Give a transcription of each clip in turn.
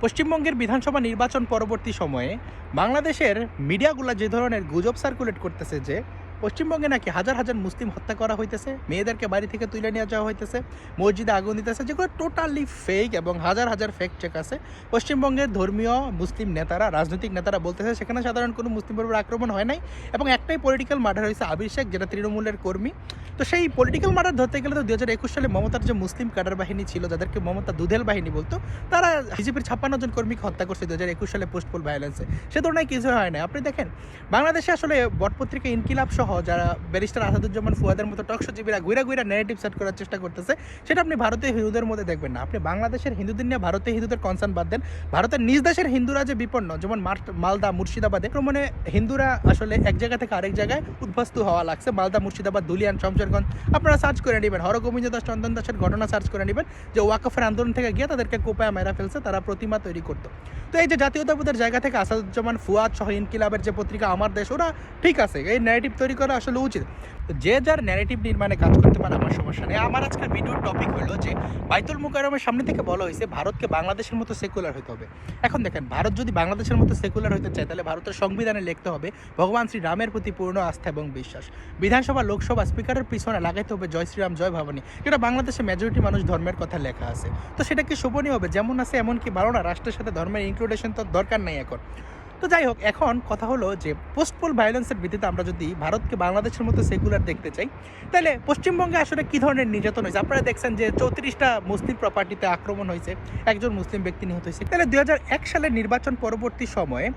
পশ্চিমবঙ্গের বিধানসভা নির্বাচন পরবর্তী সময়ে বাংলাদেশের মিডিয়াগুলো যে ধরনের গুজব সার্কুলেট করতেছে যে পশ্চিমবঙ্গে নাকি হাজার হাজার মুসলিম হত্যা করা হইতেছে, মেয়েদেরকে বাড়ি থেকে তুলে নিয়ে যাওয়া হইতেছে, মসজিদে আগুন দিতেছে, যেগুলো টোটালি ফেক এবং হাজার হাজার ফেক চেক আছে। পশ্চিমবঙ্গের ধর্মীয় মুসলিম নেতারা, রাজনৈতিক নেতারা বলতেছে সেখানে সাধারণ কোনো মুসলিম পরিবার আক্রমণ হয় নাই এবং একটাই পলিটিক্যাল মার্ডার হয়েছে আবির শেখ, যেটা তৃণমূলের কর্মী। তো সেই পলিটিক্যাল মার্ডার ধরতে গেলে তো 2021 সালে মমতার যে মুসলিম ক্যাডার বাহিনী ছিল, যাদেরকে মমতা দুধেল বাহিনী বলতো, তারা বিজেপির 56 জন কর্মীকে হত্যা করছে 2021 সালে পোস্ট পোল ভায়োলেন্সে। সে ধরনের কিছু হয় না। আপনি দেখেন বাংলাদেশে আসলে বটপত্রিকা ইনকিলাব সহ যারা ব্যারিস্টার আসাদুজ্জামান ফুয়াদের মতো টকশোজীবীরা ঘুরা ন্যারেটিভ সেট করার চেষ্টা করতেছে, সেটা আপনি ভারতীয় হিন্দুদের মধ্যে দেখবেন না। আপনি বাংলাদেশের হিন্দুদের নিয়ে ভারতীয় হিন্দুদের কনসার্ন বাদ দেন, ভারতের নিজ দেশের হিন্দুরা যে বিপন্ন, যেমন মালদা মুর্শিদাবাদে ক্রমণে হিন্দুরা আসলে এক জায়গা থেকে আরেক জায়গায় উদ্বাস্তু হওয়া লাগছে। মালদা মুর্শিদাবাদ দুলিয়ান শমশেরগঞ্জ আপনারা সার্চ করে নেবেন, হরগোবিন্দ দাস চন্দন দাসের ঘটনা সার্চ করে নেবেন, যে ওয়াকফের আন্দোলন থেকে গিয়ে তাদেরকে কোপায় মেরা ফেলছে, তারা প্রতিমা তৈরি করতো। তো এই যে জাতীয়তাবাদের জায়গা থেকে আসাদুজ্জামান ফুয়াদ সহ ইনকিলাবের যে পত্রিকা আমার দেশ, ওরা ঠিক আছে, এই ন্যারেটিভ তৈরি করা আসলে উচিত। যে যার ন্যারেটিভ নির্মাণে কাজ করতে পারে, আমার সমস্যা নেই। আমার আজকের ভিডিওর টপিক হলো যে বাইতুল মুকাররমের সামনে থেকে বলা হয়েছে ভারতকে বাংলাদেশের মতো সেকুলার হতে হবে। এখন দেখেন, ভারত যদি বাংলাদেশের মতো সেকুলার হতে চায়, তাহলে ভারতের সংবিধানে লিখতে হবে ভগবান শ্রীরামের প্রতি পূর্ণ আস্থা এবং বিশ্বাস। বিধানসভা লোকসভা স্পিকারের পিছনে লাগাইতে হবে জয় শ্রীরাম জয় ভবানী, যেটা বাংলাদেশে মেজরিটি মানুষ ধর্মের কথা লেখা আছে। তো সেটা কি শোভনীয় হবে? যেমন আছে এমন কি ভালো না? রাষ্ট্রের সাথে ধর্মের ইনক্লুডেশন তো দরকার নেই এখন। তো যাই হোক, এখন কথা হলো যে পোস্ট পোল ভায়োলেন্সের ভিত্তিতে আমরা যদি ভারতকে বাংলাদেশের মতো সেকুলার দেখতে চাই, তাহলে পশ্চিমবঙ্গে আসলে কী ধরনের নির্যাতন হয়েছে? আপনারা দেখছেন যে 34টা মুসলিম প্রপার্টিতে আক্রমণ হয়েছে, একজন মুসলিম ব্যক্তি নিহত হয়েছে। তাহলে 2001 সালের নির্বাচন পরবর্তী সময়ে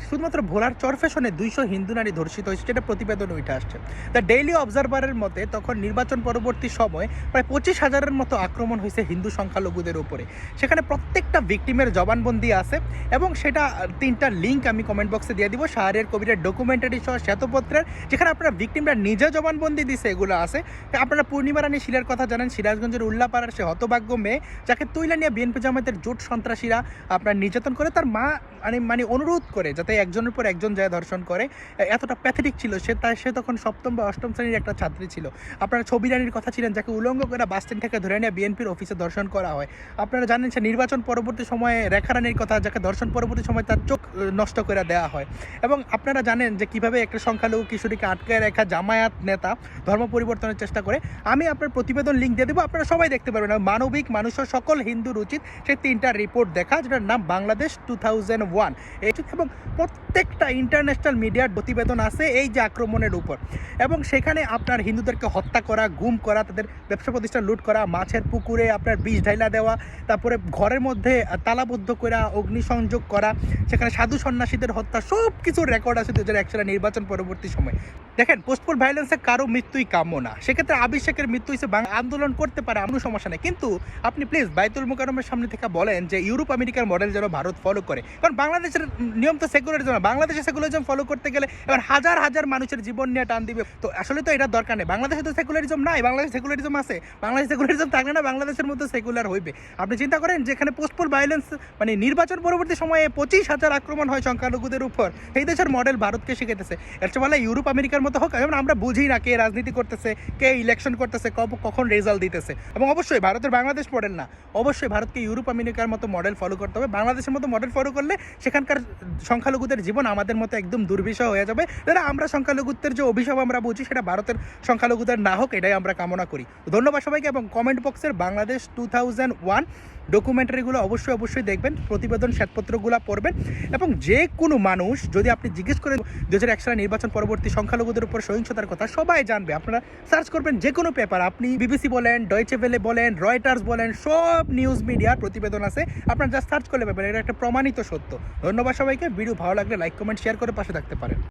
শুধুমাত্র ভোলার চরফেশনে 200 হিন্দু নারী ধর্ষিত হয়েছে, যেটা প্রতিবেদনে উঠে আসছে। দ্য ডেইলি অবজারভারের মতে তখন নির্বাচন পরবর্তী সময় প্রায় 25,000-এর মতো আক্রমণ হয়েছে হিন্দু সংখ্যালঘুদের উপরে। সেখানে প্রত্যেকটা ভিকটিমের জবানবন্দি আছে এবং সেটা 3টা লিঙ্ক আমি কমেন্ট বক্সে দিয়ে দিব। শাহরিয়ার কবিরের ডকুমেন্টারি সহ শ্বেতপত্রের, যেখানে আপনারা ভিকটিমরা নিজে জবানবন্দি দিছে, এগুলো আছে। আপনারা পূর্ণিমা রানী শিলার কথা জানেন, সিরাজগঞ্জের উল্লাপাড়ার সে হতভাগ্য মেয়ে, যাকে তুইলা নিয়ে বিএনপি জামায়াতের জোট সন্ত্রাসীরা আপনার নির্যাতন করে, তার মা মানে অনুরোধ করে যাতে একজনের পর একজন যায় ধর্ষণ করে। এতটা প্যাথেটিক ছিল সে তখন 7ম বা 8ম শ্রেণীর একটা ছাত্রী ছিল। আপনারা ছবি রানীর কথা ছিলেন, যাকে উলঙ্গ করে বাস স্ট্যান্ড থেকে ধরে নিয়ে বিএনপির অফিসে ধর্ষণ করা হয়। আপনারা জানেন সে নির্বাচন পরবর্তী সময়ে রেখা রানীর কথা, যাকে ধর্ষণ পরবর্তী সময় তার চোখ নষ্ট করে দেওয়া হয়। এবং আপনারা জানেন যে কিভাবে একটা সংখ্যালঘু কিশোরীকে আটকে রেখা জামায়াত নেতা ধর্ম পরিবর্তনের চেষ্টা করে। আমি আপনার প্রতিবেদন লিঙ্ক দিয়ে দেবো, আপনারা সবাই দেখতে পারবেন। মানবিক মানুষের সকল হিন্দুর উচিত সেই 3টা রিপোর্ট দেখা, যেটার নাম বাংলাদেশ 2001। এবং প্রত্যেকটা ইন্টারন্যাশনাল মিডিয়ার প্রতিবেদন আছে এই যে আক্রমণের উপর। এবং সেখানে আপনার হিন্দুদেরকে হত্যা করা, গুম করা, তাদের ব্যবসা প্রতিষ্ঠান লুট করা, মাছের পুকুরে আপনার বিষ ঢাইলা দেওয়া, তারপরে ঘরের মধ্যে তালাবদ্ধ করা, অগ্নিসংযোগ করা, সেখানে সাধু সন্ন্যাসীদের হত্যা, সব কিছুর রেকর্ড আছে 2001 সালের নির্বাচন পরবর্তী সময়। দেখেন, পোস্ট পোল ভায়োলেন্সে কারো মৃত্যুই কাম্য না। সেক্ষেত্রে আবির শেখের মৃত্যু হয়েছে, আন্দোলন করতে পারে, কোনো সমস্যা নেই। কিন্তু আপনি প্লিজ বাইতুল মুকাররমের সামনে থেকে বলেন যে ইউরোপ আমেরিকার মডেল যেন ভারত ফলো করে, কারণ বাংলাদেশের নিয়ম তো সেকুলারিজম। বাংলাদেশে সেকুলারিজম ফলো করতে গেলে এবার হাজার হাজার মানুষের জীবন নিয়ে টান দিবে। তো আসলে তো এটা দরকার নেই। বাংলাদেশে তো সেকুলারিজম নাই, বাংলাদেশে সেকুলারিজম আছে। বাংলাদেশে সেকুলারিজম থাকলে না বাংলাদেশের মতো সেকুলার হইবে। আপনি চিন্তা করেন যেখানে পোস্ট পোল ভায়োলেন্স মানে নির্বাচন পরবর্তী সময়ে 25,000 আক্রমণ হয় সংখ্যালঘুদের উপর, সেই দেশের মডেল ভারতকে শিখেতেছে। এর চেয়ে বলে ইউরোপ আমেরিকার মতো হোক। যেমন আমরা বুঝি না কে রাজনীতি করতেছে, কে ইলেকশন করতেছে, কখন রেজাল্ট দিতেছে। এবং অবশ্যই ভারতের বাংলাদেশ মডেল না, অবশ্যই ভারতকে ইউরোপ আমেরিকার মতো মডেল ফলো করতে হবে। বাংলাদেশের মতো মডেল ফলো করলে সেখানকার সংখ্যালঘুদের জীবন আমাদের মতো একদম দুর্বিষহ হয়ে যাবে। যারা আমরা সংখ্যালঘুত্বের যে অভিশাপ আমরা বুঝি, সেটা ভারতের সংখ্যালঘুদের না হোক, এটাই আমরা কামনা করি। ধন্যবাদ সবাইকে। এবং কমেন্ট বক্সের বাংলাদেশ 2001 ডকুমেন্টারিগুলো অবশ্যই দেখবেন, প্রতিবেদন শ্বেতপত্রগুলো পড়বেন। এবং যে কোনো মানুষ যদি আপনি জিজ্ঞেস করেন 2001 সালের নির্বাচন পরবর্তী সংখ্যালঘুদের উপর সহিংসতার কথা, সবাই জানবে। আপনারা সার্চ করবেন যে কোনো পেপার, আপনি বিবিসি বলেন, ডয়েচে ভেলে বলেন, রয়টার্স বলেন, সব নিউজ মিডিয়ার প্রতিবেদন আছে, আপনারা জাস্ট সার্চ করলে পাবেন। এটা একটা প্রমাণিত সত্য। ধন্যবাদ সবাইকে। ভিডিও ভালো লাগলে লাইক, কমেন্ট, শেয়ার করে পাশে থাকতে পারেন।